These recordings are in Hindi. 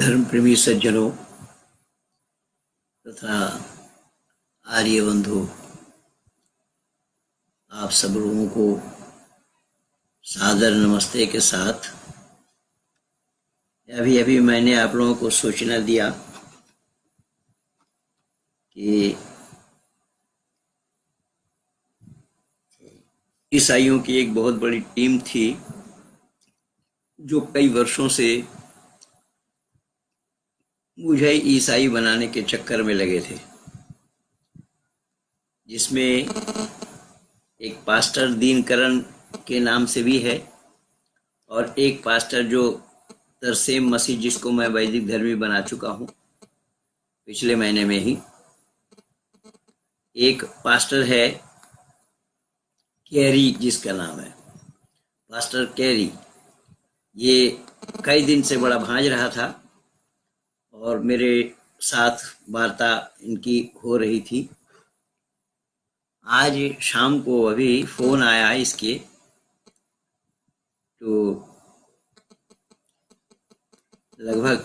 धर्म प्रेमी सज्जनों तथा आर्य बंधु, आप सब लोगों को सादर नमस्ते के साथ अभी अभी मैंने आप लोगों को सूचना दिया कि ईसाइयों की एक बहुत बड़ी टीम थी जो कई वर्षों से मुझे ईसाई बनाने के चक्कर में लगे थे, जिसमें एक पास्टर दीनकरण के नाम से भी है और एक पास्टर जो तरसेम मसीह, जिसको मैं वैदिक धर्मी बना चुका हूँ पिछले महीने में ही। एक पास्टर है कैरी, जिसका नाम है पास्टर कैरी। ये कई दिन से बड़ा भांज रहा था और मेरे साथ वार्ता इनकी हो रही थी। आज शाम को अभी फोन आया इसके, तो लगभग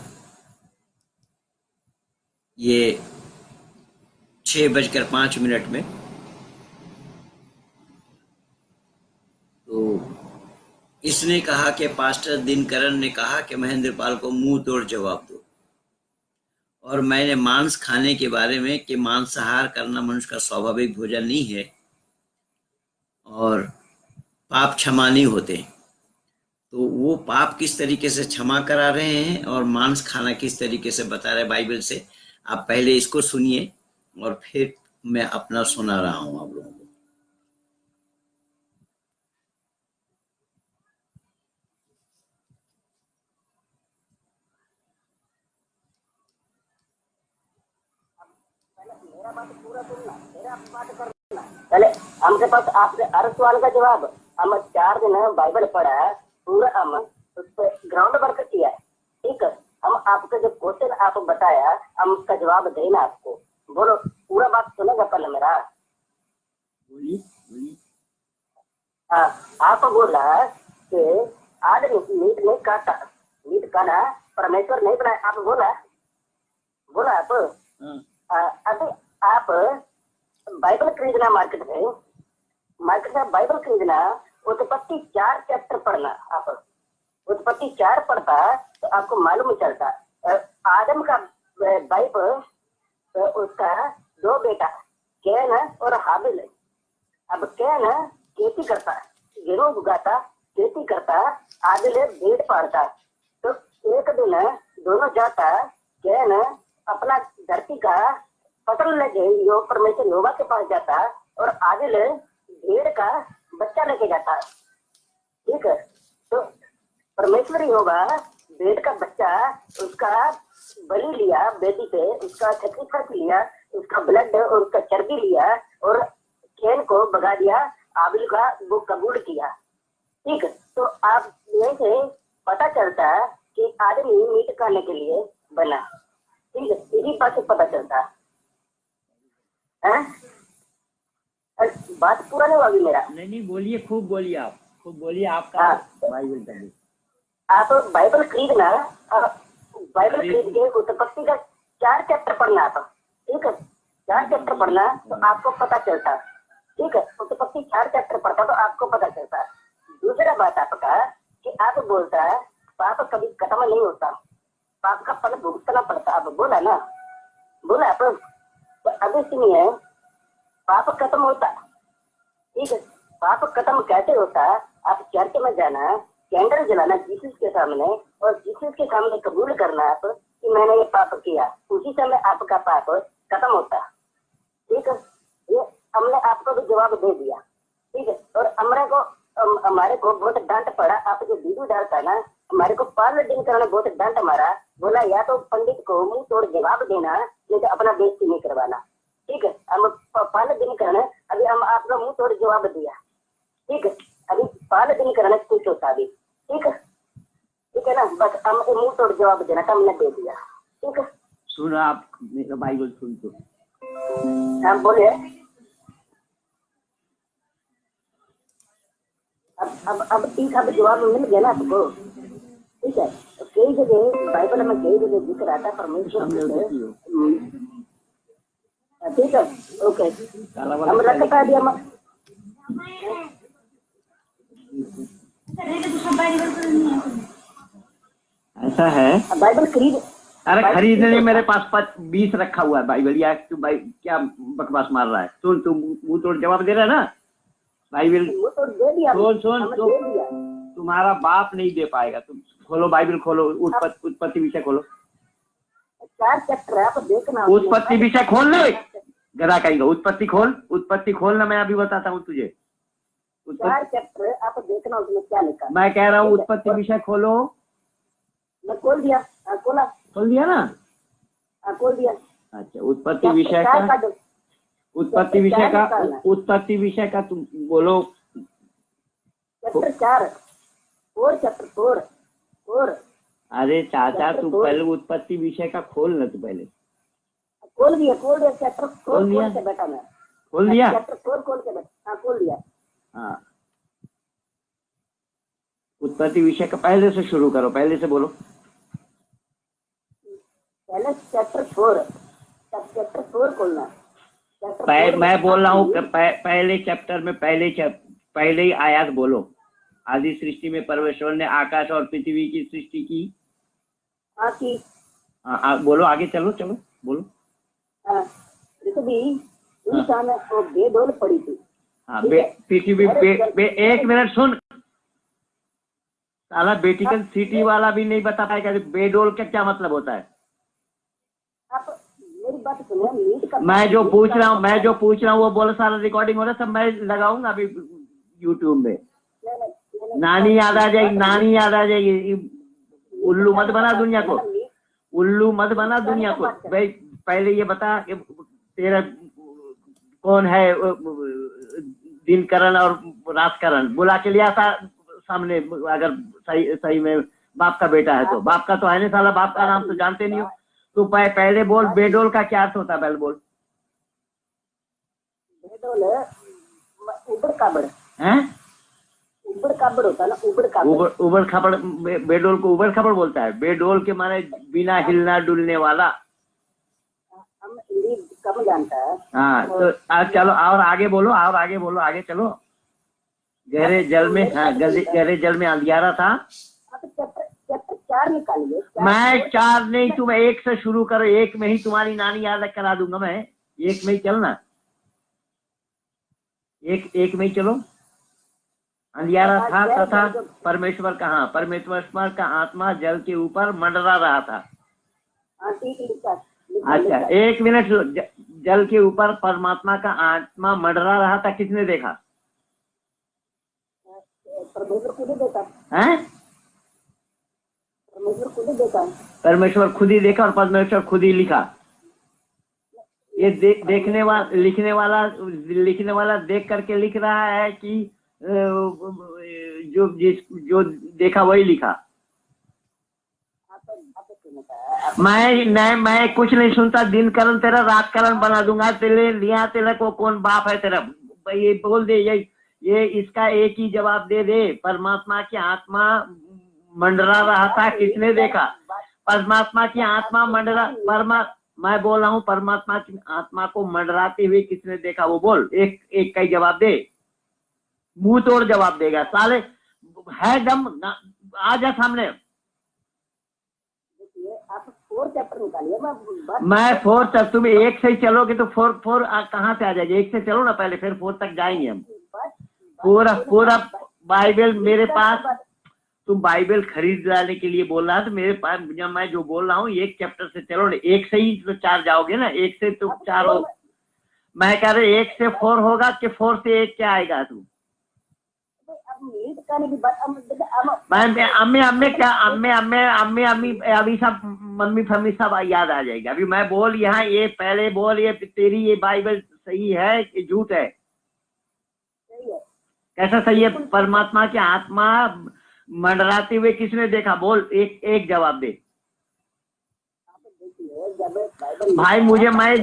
ये 6:05 में, तो इसने कहा कि पास्टर दिनकरण ने कहा कि महेंद्र पाल को मुंह तोड़ जवाब दो। और मैंने मांस खाने के बारे में कि मांसाहार करना मनुष्य का स्वाभाविक भोजन नहीं है और पाप क्षमा नहीं होते, तो वो पाप किस तरीके से क्षमा करा रहे हैं और मांस खाना किस तरीके से बता रहे बाइबल से। आप पहले इसको सुनिए और फिर मैं अपना सुना रहा हूं आप लोगों को। मेरा बात पूरा सुनना, मेरा बात करना। पहले हमके पास आपके हर सवाल का जवाब, हम 4 दिन बाइबल पढ़ा है, पूरा हम उस पर ग्राउंड वर्क किया है। ठीक है, हम आपका जो क्वेश्चन आप बताया, हम उसका जवाब देना आपको। बोलो, पूरा बात सुनेगा पहले मेरा। बोलिए। हाँ, आप बोला कि आदमी मीट नहीं खाता, मीट खाना परमेश्वर नहीं बनाया, आप बोला आप। अभी आप बाइबल खरीदना मार्केट में बाइबल खरीदना, उत्पत्ति 4 चैप्टर पढ़ना। आप उत्पत्ति 4 पढ़ता तो आपको मालूम चलता आदम का वाइफ, उसका 2 बेटा कैन और हाबिल। अब कैन खेती करता, गेहूं उगाता, खेती करता, हाबिल भेड़ पालता। तो एक दिन दोनों जाता, कैन अपना धरती का फसल लेके यो परमेश्वर यहोवा के पास जाता और आदिल भेड़ का बच्चा लेके जाता। ठीक है, तो परमेश्वर यहोवा भेड़ का बच्चा, उसका बलि लिया बेटी पे, उसका सैक्रिफाइस लिया, उसका ब्लड और उसका चर्बी लिया और कैन को भगा दिया, आबिल का वो कबूल किया। ठीक है, तो आप यहीं से पता चलता है कि आदमी मीट खाने के लिए बना। ठीक है, इसी बात से पता चलता है। बात पूरा नहीं हुआ अभी मेरा। नहीं, बोलिए, खूब बोलिए, आप खूब बोलिए। आपका बाइबल पढ़िए। आप बाइबल खरीदना, बाइबल खरीद के उत्पत्ति का 4 चैप्टर पढ़ना आप। ठीक है, 4 चैप्टर पढ़ना तो आपको पता चलता। ठीक है, उत्पत्ति 4 चैप्टर पढ़ता तो आपको पता चलता। दूसरा बात आपका कि आप बोलता है पाप कभी खत्म नहीं होता, पाप का फल भुगतना पड़ता। आप बोला ना, बोला आप। अभी सुनिए, पाप खत्म होता। ठीक है, पाप खत्म कैसे होता? आप चर्च में जाना, कैंडल जलाना जीसस के सामने और जीसस के सामने कबूल करना आप कि मैंने ये पाप किया, उसी समय आपका पाप खत्म होता। ठीक है, ये हमने आपको भी जवाब दे दिया। ठीक है, और हमारे को बहुत डांट पड़ा। आप जो वीडियो डालता ना, हमारे को 5 दिन करने बहुत डांट मारा। बोला या तो पंडित को मुंह तोड़ जवाब देना, नहीं तो अपना बेइज्जती नहीं करवाना। ठीक है, हम 5 दिन करने, अभी हम आपका मुंह तोड़ जवाब दिया। ठीक है, अभी 5 दिन करने कुछ होता अभी। ठीक है ना, बस हम मुंह तोड़ जवाब देना था, हमने दे दिया। ठीक है, सुनो, आप मेरा बाइबल सुन तो। हाँ बोले। अब ठीक, अब जवाब मिल गया ना आपको। ठीक है, तो कई जगह बाइबल में कई जगह जिक्र आता है परमेश्वर ठीक है, ओके हम रखता दिया ऐसा है। बाइबल खरीद, अरे खरीदने मेरे पास 20 रखा हुआ है बाइबल। या तू भाई क्या बकवास मार रहा है? सुन, तू मुंह तोड़ जवाब दे रहा है ना। बाइबल तो दे दिया, सुन तो तुम्हारा बाप नहीं दे पाएगा। तुम खोलो बाइबल, खोलो उत्पत्ति विषय खोलो, 4 चैप्टर है, आप देखना। उत्पत्ति विषय खोल ले, गधा कहेगा। उत्पत्ति खोल ना, मैं अभी बताता हूँ तुझे। 4 चैप्टर आप देखना, उसमें क्या लिखा। मैं कह रहा हूँ उत्पत्ति विषय खोलो। मैं खोल दिया, खोल दिया ना? खोल दिया। अच्छा, उत्पत्ति विषय का तुम बोलो। चैप्टर 4। अरे चाचा, तू पहले उत्पत्ति विषय का खोल ना, तू पहले खोल दिया चैप्टर 4 खोल के बैठा मैं। खोल दिया चैप्टर 4 खोल के बैठा। खोल दिया। हाँ, उत्पत्ति विषय का पहले से शुरू करो, पहले से बोलो। पहले चैप्टर 4 खोलना। मैं बोल रहा हूँ पहले चैप्टर में पहले ही आयत बोलो। आदि सृष्टि में परमेश्वर ने आकाश और पृथ्वी की सृष्टि की। बोलो, आगे चलो बोलो। पृथ्वी इंसान को बेडोल पड़ी थी। हाँ, पृथ्वी एक मिनट सुन, साला बेटिकल सिटी वाला भी नहीं बता पाएगा बेडोल का क्या मतलब होता है। आप मेरी बात सुनिए। मैं जो पूछ रहा हूँ वो बोलो, सारा रिकॉर्डिंग हो रहा है, सब मैं लगाऊंगा अभी यूट्यूब में। नानी याद आ जाएगी। उल्लू मत बना दुनिया को। भाई पहले ये बता कि तेरा कौन है दिनकरण और रातकरण? बुला के लिया था सामने, अगर सही में बाप का बेटा है तो। बाप का तो है नहीं साला, बाप का नाम तो जानते नहीं हो। तो पहले बोल, बेडोल का क्या अर्थ होता है? पहले बोल। बेडोल उबड़ खाबड़ होता है ना, उबड़ खाबड़। बेडोल को उबड़ खाबड़ बोलता है। बेडोल के माने बिना हिलना डुलने वाला। हम हिंदी कम जानता है। हाँ, तो चलो और आगे बोलो, आगे चलो। गहरे जल में अंधियारा था। चैप्टर 4 निकालिए। मैं 4 नहीं, तुम 1 से शुरू करो। 1 में ही तुम्हारी नानी याद करा दूंगा मैं। 1 में ही चलना, एक में ही चलो। अंधियारा था तथा परमेश्वर का आत्मा जल के ऊपर मंडरा रहा था। अच्छा, 1 मिनट। जल के ऊपर परमात्मा का आत्मा मंडरा रहा था, किसने देखा? परमेश्वर खुद ही देखा। परमेश्वर खुद ही देखा और परमेश्वर खुद ही लिखा। ये लिखने वाला देख करके लिख रहा है कि जो देखा वही लिखा? मैं कुछ नहीं सुनता। दिनकरण तेरा रातकरण बना दूंगा। तेरे को कौन बाप है तेरा? ये बोल दे, ये इसका एक ही जवाब दे। परमात्मा की आत्मा मंडरा रहा था, किसने देखा? परमात्मा की आत्मा मैं बोल रहा हूँ, परमात्मा की आत्मा को मंडराते हुए किसने देखा? वो बोल, एक का ही जवाब दे। मुंह तोड़ जवाब देगा साले, है दम? आ जा सामने। आप 4 चैप्टर निकालिए। मैं 4 तक, तुम 1 से ही चलोगे तो 4 कहाँ से आ जाएगी? 1 से चलो ना पहले, फिर 4 तक जाएंगे हम। पूरा बाइबल मेरे पास। तुम बाइबल खरीद लाने के लिए बोल रहा है तो मेरे पास, जब मैं जो बोल रहा हूँ 1 चैप्टर से चलो ना। 1 से ही तो 4 जाओगे ना, 1 से तो 4 हो। मैं कह रहा 1 से 4 होगा कि 4 से 1 क्या आएगा? तू अम्मी अभी सब मम्मी फम्मी सब याद आ जाएगी। अभी मैं बोल यहाँ, ये पहले बोल, ये तेरी ये बाइबल सही है कि झूठ है? कैसा सही है? परमात्मा की आत्मा मंडराते हुए किसने देखा? बोल, एक जवाब दे भाई। मुझे मत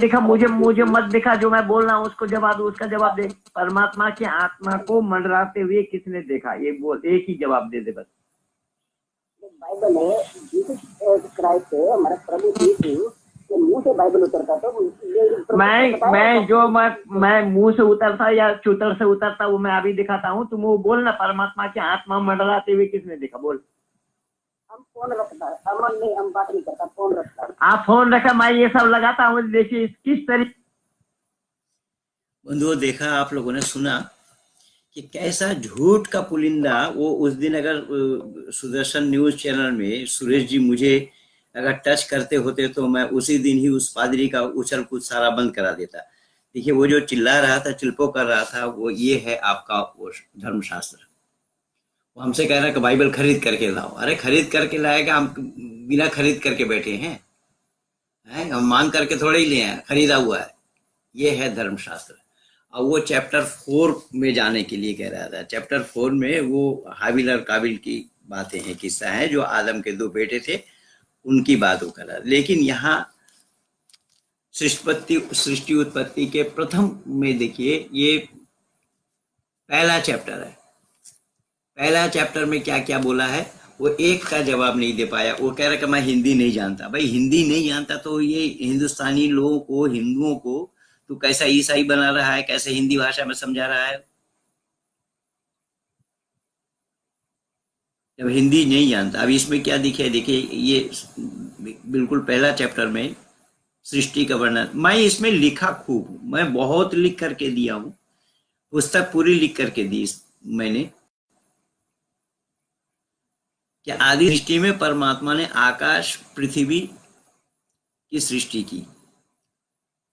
दिखा। जो मैं बोल रहा हूँ उसको जवाब दे, उसका जवाब दे। परमात्मा की आत्मा को मंडराते हुए किसने देखा? ये बोल, एक ही जवाब दे बस। बाइबल है, जीसस क्राइस्ट है, हमारा प्रभु यीशु के मुंह से बाइबल उतरता, तो ये मैं मुंह से उतरता या चूतर से उतरता वो मैं अभी दिखाता हूँ। तुम वो बोल ना, परमात्मा की आत्मा मंडराते हुए किसने देखा? बोल। हम फोन रखता है, अमन नहीं, हम बात नहीं करता, फोन रखता है। आप फोन रखा, मैं ये सब लगाता हूँ। देखिए किस तरीके। बंधुओं, देखा आप लोगों ने, सुना कि कैसा झूठ का पुलिंदा। वो उस दिन अगर सुदर्शन न्यूज चैनल में सुरेश जी मुझे अगर टच करते होते तो मैं उसी दिन ही उस पादरी का उछल कूद सारा बंद करा देता। देखिए, वो जो चिल्ला रहा था, चिल्पो कर रहा था, वो ये है आपका वो धर्मशास्त्र। वो हमसे कह रहा है कि बाइबल खरीद करके लाओ। अरे खरीद करके लाएगा? हम बिना खरीद करके बैठे हैं, हम मांग करके थोड़े ही लिए हैं, खरीदा हुआ है। ये है धर्मशास्त्र। और वो चैप्टर 4 में जाने के लिए कह रहा था। चैप्टर 4 में वो हाबिल और काबिल की बातें हैं, किस्सा है, जो आदम के 2 बेटे थे उनकी बात वो कर रहा। लेकिन यहाँ सृष्टि उत्पत्ति के प्रथम में देखिए, ये पहला चैप्टर है। पहला चैप्टर में क्या क्या बोला है, वो एक का जवाब नहीं दे पाया। वो कह रहा कि मैं हिंदी नहीं जानता। भाई हिंदी नहीं जानता तो ये हिंदुस्तानी लोगों को, हिंदुओं को तू कैसा ईसाई बना रहा है, कैसे हिंदी भाषा में समझा रहा है जब हिंदी नहीं जानता। अब इसमें क्या दिखे? देखिए, ये बिल्कुल पहला चैप्टर में सृष्टि का वर्णन। मैं इसमें लिखा खूब हूं, मैं बहुत लिख करके दिया हूं, पुस्तक पूरी लिख करके दी मैंने, कि आदि सृष्टि में परमात्मा ने आकाश पृथ्वी की सृष्टि की।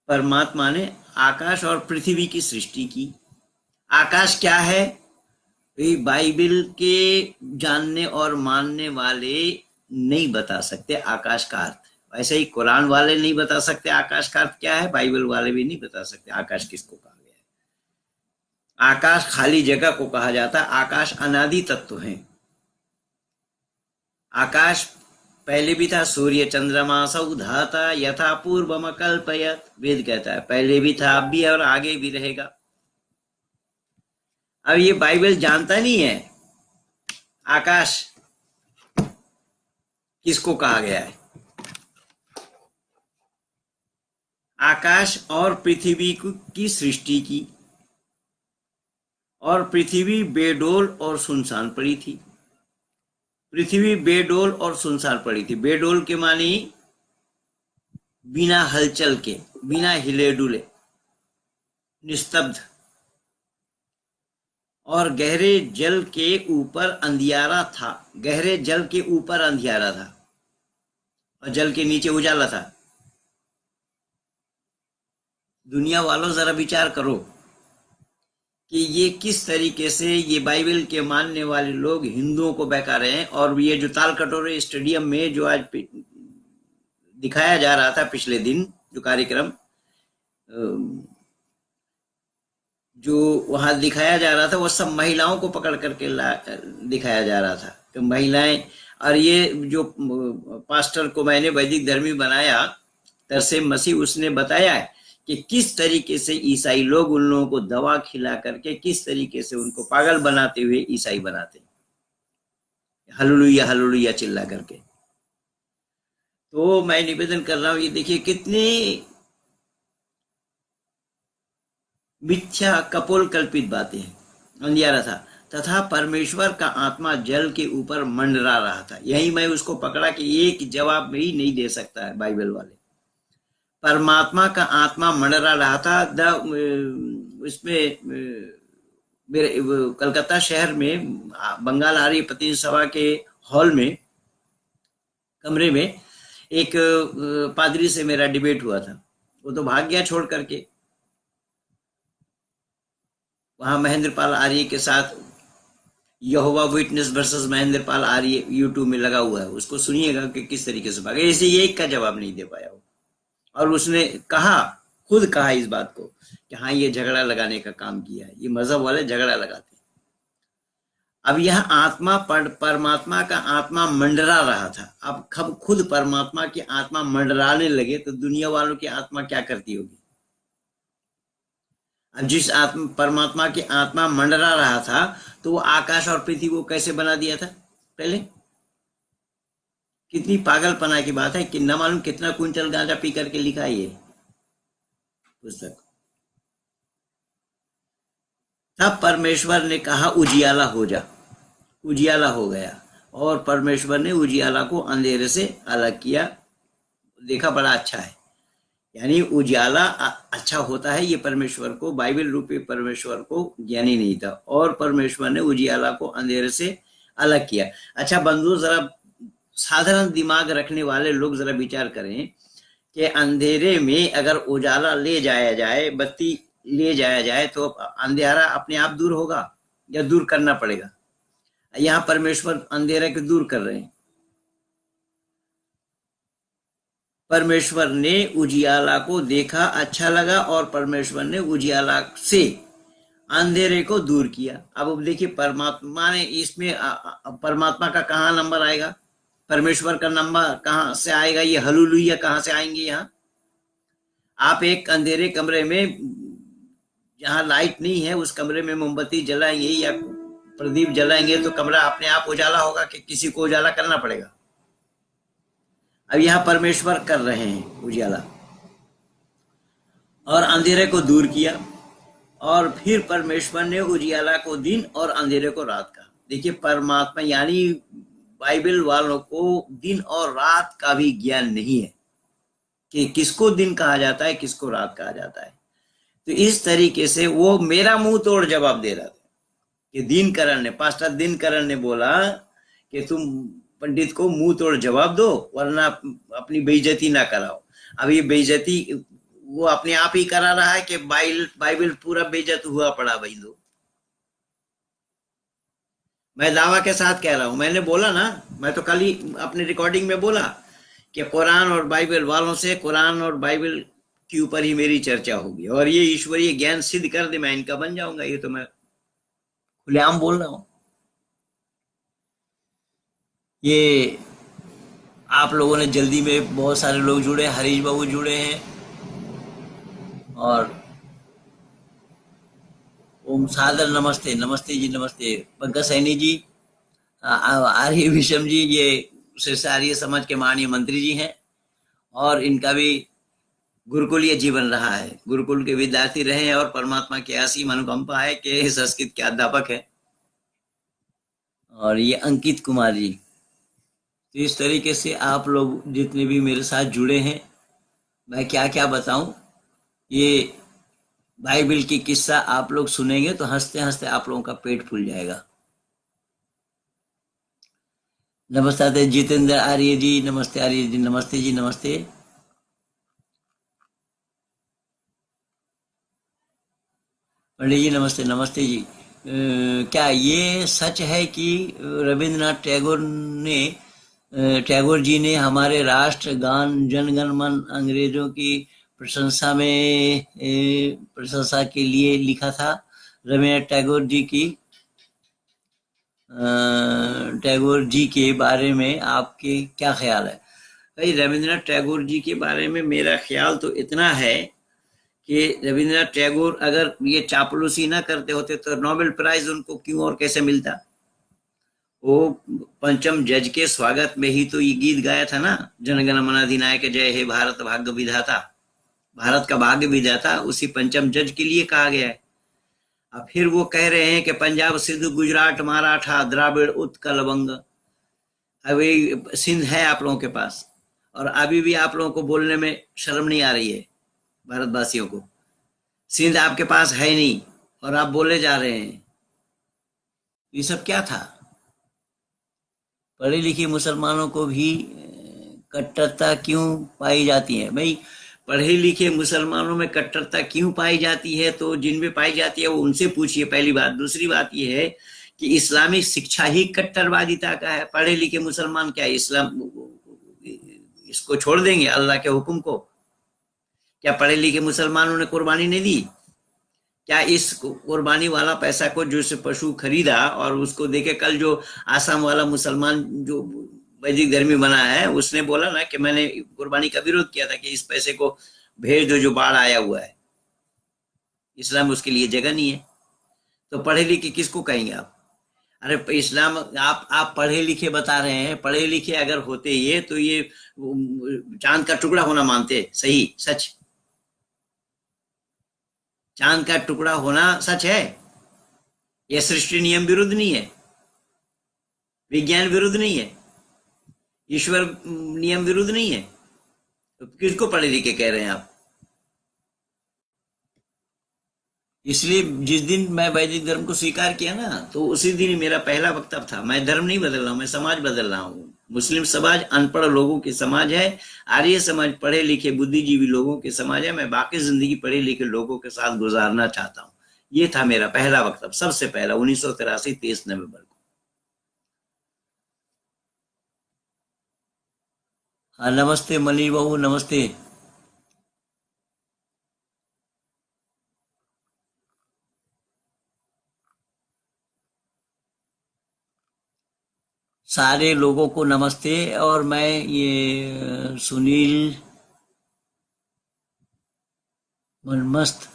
परमात्मा ने आकाश और पृथ्वी की सृष्टि की। आकाश क्या है? बाइबल के जानने और मानने वाले नहीं बता सकते आकाश का अर्थ। वैसे ही कुरान वाले नहीं बता सकते आकाश का अर्थ क्या है, बाइबल वाले भी नहीं बता सकते आकाश किसको कहा गया है। आकाश खाली जगह को कहा जाता है। आकाश अनादि तत्व है। आकाश पहले भी था, सूर्य चंद्रमा सौ धाता यथा पूर्वम कल्पयत, वेद कहता है पहले भी था, अब भी और आगे भी रहेगा। अब ये बाइबल जानता नहीं है आकाश किसको कहा गया है। आकाश और पृथ्वी की सृष्टि की, और पृथ्वी बेडोल और सुनसान पड़ी थी। पृथ्वी बेडोल और सुनसान पड़ी थी। बेडोल के मानी बिना हलचल के, बिना हिले डुले, निस्तब्ध। और गहरे जल के ऊपर अंधियारा था। गहरे जल के ऊपर अंधियारा था और जल के नीचे उजाला था। दुनिया वालों, जरा विचार करो कि ये किस तरीके से ये बाइबल के मानने वाले लोग हिंदुओं को बहका रहे हैं। और ये जो ताल कटोरे स्टेडियम में जो आज दिखाया जा रहा था, पिछले दिन जो कार्यक्रम जो वहां दिखाया जा रहा था, वो सब महिलाओं को पकड़ करके दिखाया जा रहा था कि महिलाएं। और ये जो पास्टर को मैंने वैदिक धर्मी बनाया, तरसेम मसीह, उसने बताया है कि किस तरीके से ईसाई लोग उन लोगों को दवा खिला करके किस तरीके से उनको पागल बनाते हुए ईसाई बनाते, हालेलुया हालेलुया चिल्ला करके। तो मैं निवेदन कर रहा हूं, ये देखिए कितनी मिथ्या कपोल कल्पित बातें हैं। अंधियारा था तथा परमेश्वर का आत्मा जल के ऊपर मंडरा रहा था। यही मैं उसको पकड़ा कि एक जवाब ही नहीं दे सकता है बाइबल वाले। परमात्मा का आत्मा मंडरा रहा था। इसमें मेरे कलकत्ता शहर में बंगाल आर्य प्रतिनिधि सभा के हॉल में, कमरे में, एक पादरी से मेरा डिबेट हुआ था। वो तो भाग गया छोड़ करके। वहां महेंद्र पाल आर्य के साथ यहोवा विटनेस वर्सेस महेंद्र पाल आर्य यूट्यूब में लगा हुआ है, उसको सुनिएगा कि किस तरीके से भागे। ऐसे एक का जवाब नहीं दे पाया वो। और उसने कहा, खुद कहा इस बात को कि हाँ, ये झगड़ा लगाने का काम किया है, ये मजहब वाले झगड़ा लगाते हैं। अब यह आत्मा परमात्मा का आत्मा मंडरा रहा था। अब खुद परमात्मा की आत्मा मंडराने लगे तो दुनिया वालों की आत्मा क्या करती होगी। अब जिस परमात्मा की आत्मा मंडरा रहा था, तो वो आकाश और पृथ्वी को कैसे बना दिया था पहले? कितनी पागलपना की बात है कि न मालूम कितना क्विंटल गांजा पी करके लिखा है ये पुस्तक। तब परमेश्वर ने कहा उजियाला हो जा, उजियाला हो गया और परमेश्वर ने उजियाला को अंधेरे से अलग किया। देखा बड़ा अच्छा है, यानी उजियाला अच्छा होता है, ये परमेश्वर को, बाइबल रूपी परमेश्वर को ज्ञानी नहीं था और परमेश्वर ने उजियाला को अंधेरे से अलग किया। अच्छा बंधु, जरा साधारण दिमाग रखने वाले लोग जरा विचार करें कि अंधेरे में अगर उजाला ले जाया जाए, बत्ती ले जाया जाए, तो अंधेरा अपने आप दूर होगा या दूर करना पड़ेगा? यहाँ परमेश्वर अंधेरे को दूर कर रहे हैं। परमेश्वर ने उजियाला को देखा, अच्छा लगा और परमेश्वर ने उजियाला से अंधेरे को दूर किया। अब देखिए परमात्मा ने इसमें परमात्मा का कहाँ नंबर आएगा, परमेश्वर का नंबर कहाँ से आएगा, ये हालेलुया कहाँ से आएंगे? यहाँ आप एक अंधेरे कमरे में जहाँ लाइट नहीं है उस कमरे में मोमबत्ती जलाएंगे या प्रदीप जलाएंगे तो कमरा अपने आप उजाला होगा कि किसी को उजाला करना पड़ेगा? अब यहाँ परमेश्वर कर रहे हैं उजाला और अंधेरे को दूर किया और फिर परमेश्वर ने उजियाला को दिन और अंधेरे को रात कहा। देखिए परमात्मा यानी बाइबल वालों को दिन और रात का भी ज्ञान नहीं है कि किसको दिन कहा जाता है, किसको रात कहा जाता है। तो इस तरीके से वो मेरा मुंह तोड़ जवाब दे रहा था कि दिनकरण ने, पास्टर दिनकरण ने बोला कि तुम पंडित को मुंह तोड़ जवाब दो वरना अपनी बेइज्जती ना कराओ। अब ये बेइज्जती वो अपने आप ही करा रहा है कि बाइबल पूरा बेइज्जत हुआ पड़ा भाई दो। मैं दावा के साथ कह रहा हूं, मैंने बोला ना, मैं तो कल ही अपने रिकॉर्डिंग में बोला कि कुरान और बाइबल वालों से कुरान और बाइबल के ऊपर ही मेरी चर्चा होगी और ये ईश्वरीय ज्ञान सिद्ध कर दे मैं इनका बन जाऊंगा। ये तो मैं खुलेआम बोल रहा हूं। ये आप लोगों ने जल्दी में बहुत सारे लोग जुड़े, हरीश बाबू जुड़े हैं और ओम सादर नमस्ते, नमस्ते जी, नमस्ते पंकज सैनी जी, आर्य विषम जी, ये श्रेष्ठ आर्य समाज के माननीय मंत्री जी हैं और इनका भी गुरुकुलीय जीवन रहा है, गुरुकुल के विद्यार्थी रहे हैं और परमात्मा की असीम अनुकंपा है कि संस्कृत के अध्यापक है। और ये अंकित कुमार जी। तो इस तरीके से आप लोग जितने भी मेरे साथ जुड़े हैं, मैं क्या क्या बताऊं, ये बाइबल की किस्सा आप लोग सुनेंगे तो हंसते हंसते आप लोगों का पेट फूल जाएगा। नमस्ते जितेंद्र आर्य जी, नमस्ते आर्य जी, नमस्ते जी, नमस्ते। पंडित जी नमस्ते, नमस्ते जी। क्या ये सच है कि रविंद्रनाथ टैगोर जी ने हमारे राष्ट्र गान जनगण मन अंग्रेजों की प्रशंसा के लिए लिखा था? रविंद्रनाथ टैगोर जी के बारे में आपके क्या ख्याल है? भाई रविंद्रनाथ टैगोर जी के बारे में मेरा ख्याल तो इतना है कि रविंद्रनाथ टैगोर अगर ये चापलूसी ना करते होते तो नोबेल प्राइज उनको क्यों और कैसे मिलता? वो पंचम जज के स्वागत में ही तो ये गीत गाया था ना, जनगण मन अधिनायक जय हे भारत भाग्य विधाता, भारत का भाग्य विधाता उसी पंचम जज के लिए कहा गया है। अब फिर वो कह रहे हैं कि पंजाब सिंध गुजरात मराठा द्राविड़ उत्कल वंग, अभी सिंध है आप लोगों के पास और अभी भी आप लोगों को बोलने में शर्म नहीं आ रही है भारतवासियों को। सिंध आपके पास है नहीं और आप बोले जा रहे हैं। ये सब क्या था? पढ़े लिखे मुसलमानों को भी कट्टरता क्यों पाई जाती है? भाई पढ़े लिखे मुसलमानों में कट्टरता क्यों पाई जाती है? तो जिनमें पाई जाती है वो उनसे पूछिए, पहली बात। दूसरी बात ये है कि इस्लामिक शिक्षा ही कट्टरवादिता का है। पढ़े लिखे मुसलमान क्या इस्लाम इसको छोड़ देंगे, अल्लाह के हुक्म को? क्या पढ़े लिखे मुसलमानों ने कुर्बानी नहीं दी? क्या इस कुर्बानी वाला पैसा को जो से पशु खरीदा और उसको देखे, कल जो आसाम वाला मुसलमान जो वैदिक धर्मी बना है उसने बोला ना कि मैंने कुर्बानी का विरोध किया था कि इस पैसे को भेज दो जो बाढ़ आया हुआ है। इस्लाम उसके लिए जगह नहीं है। तो पढ़े लिखे किसको कहेंगे आप? अरे इस्लाम, आप पढ़े लिखे बता रहे हैं, पढ़े लिखे अगर होते ये तो ये चांद का टुकड़ा होना मानते, सही सच, चांद का टुकड़ा होना सच है, ये सृष्टि नियम विरुद्ध नहीं है, विज्ञान विरुद्ध नहीं है, ईश्वर नियम विरुद्ध नहीं है, तो किसको पढ़े लिखे कह रहे हैं आप? इसलिए जिस दिन मैं वैदिक धर्म को स्वीकार किया ना, तो उसी दिन ही मेरा पहला वक्तव्य था, मैं धर्म नहीं बदल रहा हूं, मैं समाज बदल रहा हूं। मुस्लिम समाज अनपढ़ लोगों की समाज है, आर्य समाज पढ़े लिखे बुद्धिजीवी लोगों की समाज है, मैं बाकी जिंदगी पढ़े लिखे लोगों के साथ गुजारना चाहता हूं। ये था मेरा पहला वक्तव्य, सबसे पहला 1983 23 नवंबर को। हाँ नमस्ते मनी बहू, नमस्ते। सारे लोगों को नमस्ते। और मैं ये सुनील मनमस्त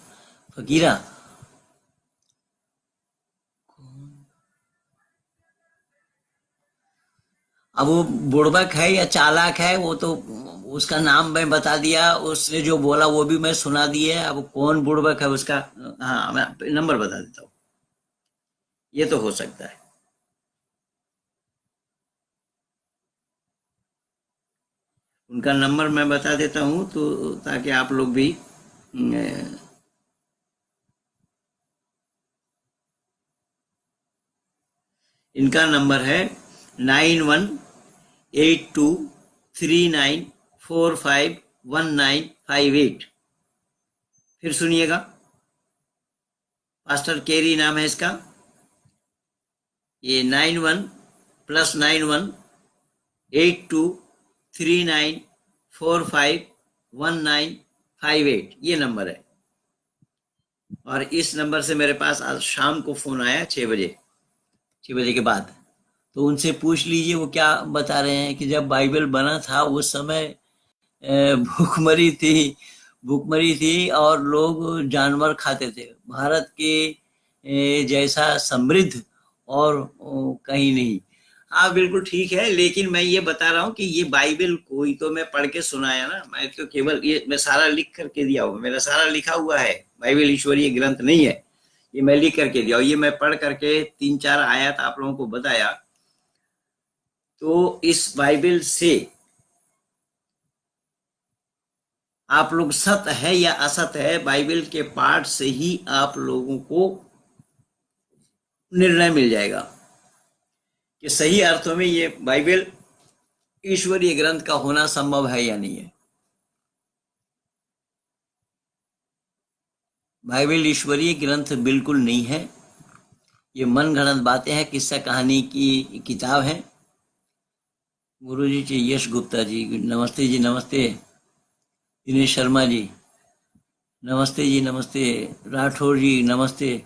फकीरा, अब वो बुड़बक है या चालाक है वो तो उसका नाम मैं बता दिया, उसने जो बोला वो भी मैं सुना दिए, अब कौन बुड़बक है उसका, हाँ मैं नंबर बता देता हूँ, ये तो हो सकता है। उनका नंबर मैं बता देता हूँ तो ताकि आप लोग भी इनका नंबर है 918239451958। फिर सुनिएगा, पास्टर केरी नाम है इसका, ये 91+918239451958 ये नंबर है। और इस नंबर से मेरे पास आज शाम को फोन आया 6 बजे के बाद, तो उनसे पूछ लीजिए वो क्या बता रहे हैं कि जब बाइबल बना था उस समय भूखमरी थी और लोग जानवर खाते थे। भारत के जैसा समृद्ध और कहीं नहीं। हाँ बिल्कुल ठीक है, लेकिन मैं ये बता रहा हूँ कि ये बाइबल कोई तो मैं पढ़ के सुनाया ना, मैं तो केवल ये मैं सारा लिख करके दिया हूँ, मेरा सारा लिखा हुआ है, बाइबल ईश्वरीय ग्रंथ नहीं है, ये मैं लिख करके दिया, ये मैं पढ़ करके 3-4 आयत आप लोगों को बताया। तो इस बाइबल से आप लोग सत्य है या असत्य है, बाइबल के पाठ से ही आप लोगों को निर्णय मिल जाएगा कि सही अर्थों में ये बाइबल ईश्वरीय ग्रंथ का होना संभव है या नहीं है। बाइबल ईश्वरीय ग्रंथ बिल्कुल नहीं है, ये मन गढ़ंत बातें हैं, किस्सा कहानी की किताब है। गुरुजी जी यश गुप्ता जी नमस्ते जी, नमस्ते। दिनेश शर्मा जी नमस्ते जी, नमस्ते। राठौर जी नमस्ते।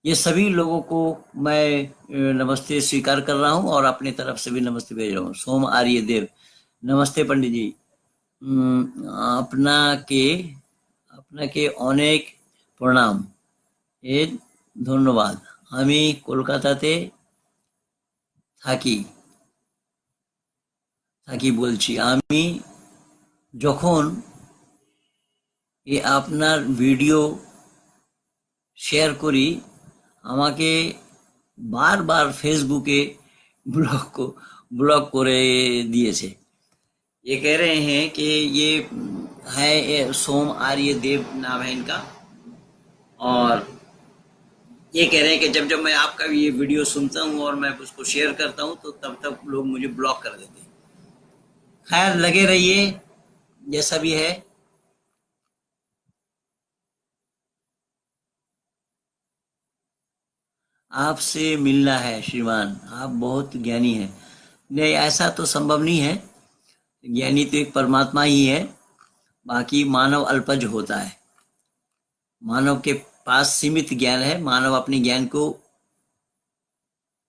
ये सभी लोगों को मैं नमस्ते स्वीकार कर रहा हूं और अपनी तरफ से भी नमस्ते भेज रहा हूँ। सोम आर्य देव नमस्ते पंडित जी। अपना के अनेक प्रणाम ए धन्यवाद। আমি কলকাতাতে থাকি বলছি। আমি যখন আপনার ভিডিও শেয়ার করি আমাকে বারবার फेसबुके ब्लॉक করে दिए। ये कह रहे हैं कि ये है सोम आर्य देव नाम है इनका, और ये कह रहे हैं कि जब मैं आपका ये वीडियो सुनता हूँ और मैं उसको शेयर करता हूँ तो तब लोग मुझे ब्लॉक कर देते हैं। खैर लगे रहिए जैसा भी है। आपसे मिलना है श्रीमान, आप बहुत ज्ञानी हैं। नहीं ऐसा तो संभव नहीं है, ज्ञानी तो एक परमात्मा ही है, बाकी मानव अल्पज होता है, मानव के पास सीमित ज्ञान है, मानव अपने ज्ञान को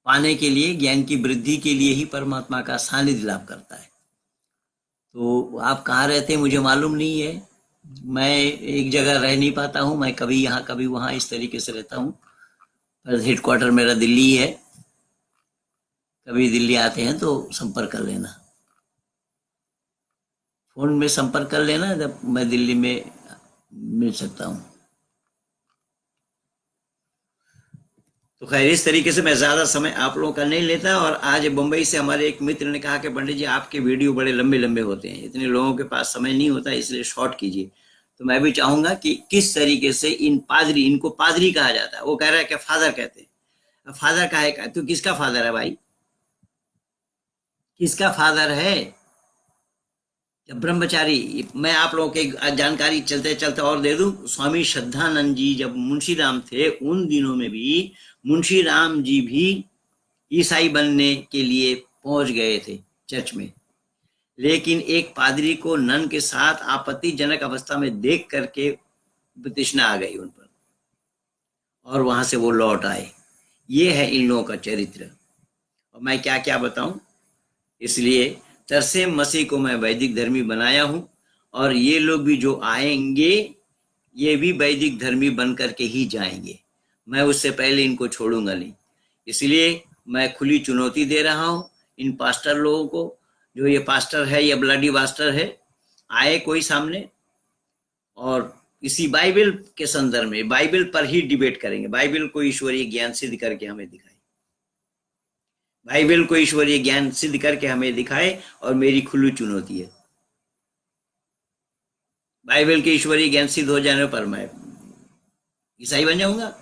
पाने के लिए, ज्ञान की वृद्धि के लिए ही परमात्मा का सानिध्य लाभ करता है। तो आप कहाँ रहते हैं मुझे मालूम नहीं है, मैं एक जगह रह नहीं पाता हूँ, मैं कभी यहाँ कभी वहाँ इस तरीके से रहता हूँ, पर हेडक्वार्टर मेरा दिल्ली है। कभी दिल्ली आते हैं तो संपर्क कर लेना, फोन में संपर्क कर लेना, जब मैं दिल्ली में मिल सकता हूँ। तो खैर, इस तरीके से मैं ज़्यादा समय आप लोगों का नहीं लेता। और आज बम्बई से हमारे एक मित्र ने कहा कि पंडित जी आपके वीडियो बड़े लंबे लंबे होते हैं, इतने लोगों के पास समय नहीं होता, इसलिए शॉर्ट कीजिए। तो मैं भी चाहूंगा कि किस तरीके से इनको पादरी कहा जाता है, वो कह रहा है कि फादर कहते हैं। फादर का है तो किसका फादर है भाई, किसका फादर है? ब्रह्मचारी। मैं आप लोगों की जानकारी चलते चलते और दे दूं, स्वामी श्रद्धानंद जी जब मुंशीराम थे उन दिनों में भी मुंशीराम जी भी ईसाई बनने के लिए पहुंच गए थे चर्च में, लेकिन एक पादरी को नन के साथ आपत्तिजनक अवस्था में देख करके वितृष्णा आ गई उन पर, और वहां से वो लौट आए। ये है इन लोगों का चरित्र। और मैं क्या क्या बताऊं, इसलिए तरसेम मसीह को मैं वैदिक धर्मी बनाया हूं, और ये लोग भी जो आएंगे ये भी वैदिक धर्मी बन करके ही जाएंगे। मैं उससे पहले इनको छोड़ूंगा नहीं। इसलिए मैं खुली चुनौती दे रहा हूं इन पास्टर लोगों को, जो ये पास्टर है या ब्लडी मास्टर है, आए कोई सामने और इसी बाइबल के संदर्भ में बाइबल पर ही डिबेट करेंगे। बाइबल को ईश्वरीय ज्ञान सिद्ध करके हमें दिखाए, बाइबल को ईश्वरीय ज्ञान सिद्ध करके हमें दिखाए, और मेरी खुली चुनौती है। बाइबल के ईश्वरीय ज्ञान सिद्ध हो जाने पर मैं ईसाई बन जाऊंगा।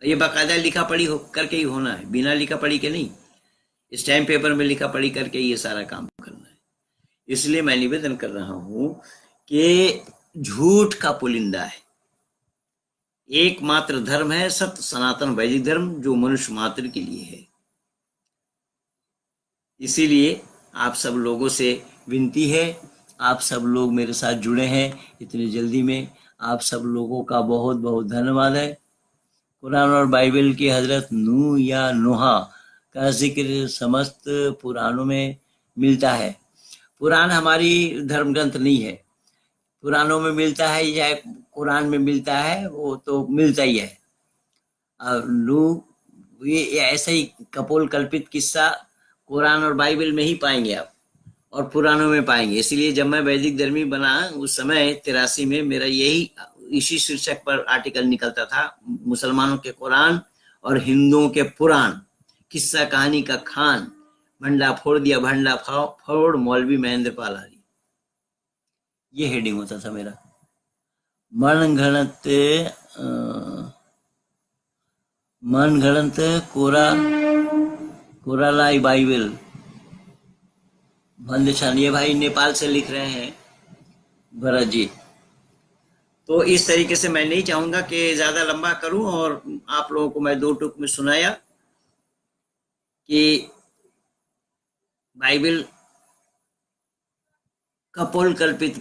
ये बाकायदा लिखा पढ़ी हो करके ही होना है, बिना लिखा पढ़ी के नहीं। स्टैम्प पेपर में लिखा पढ़ी करके ये सारा काम करना है। इसलिए मैं निवेदन कर रहा हूं कि झूठ का पुलिंदा है, एकमात्र धर्म है सत्य सनातन वैदिक धर्म, जो मनुष्य मात्र के लिए है। इसीलिए आप सब लोगों से विनती है, आप सब लोग मेरे साथ जुड़े हैं इतनी जल्दी में, आप सब लोगों का बहुत बहुत धन्यवाद है। कुरान और बाइबल की हजरत नूह या नोहा का जिक्र समस्त पुराणों में मिलता है। पुराण हमारी धर्म ग्रंथ नहीं है, पुराणों में मिलता है या कुरान में मिलता है, वो तो मिलता ही है। नूह ये ऐसा ही कपोल कल्पित किस्सा कुरान और बाइबल में ही पाएंगे आप, और पुराणों में पाएंगे। इसलिए जब मैं वैदिक धर्मी बना उस समय 83 में मेरा यही इसी शीर्षक पर आर्टिकल निकलता था, मुसलमानों के कुरान और हिंदुओं के पुराण, किस्सा कहानी का खान, भंडा फोड़ दिया भंडा फोड़ मौलवी महेंद्र पाल आर्य, ये हेडिंग होता था मेरा। मन घड़ंत कोरालाई बाइबल भंडछान, ये भाई नेपाल से लिख रहे हैं भरत जी। तो इस तरीके से मैं नहीं चाहूंगा कि ज्यादा लंबा करूं, और आप लोगों को मैं 2 टूक में सुनाया कि बाइबल कपोल कल्पित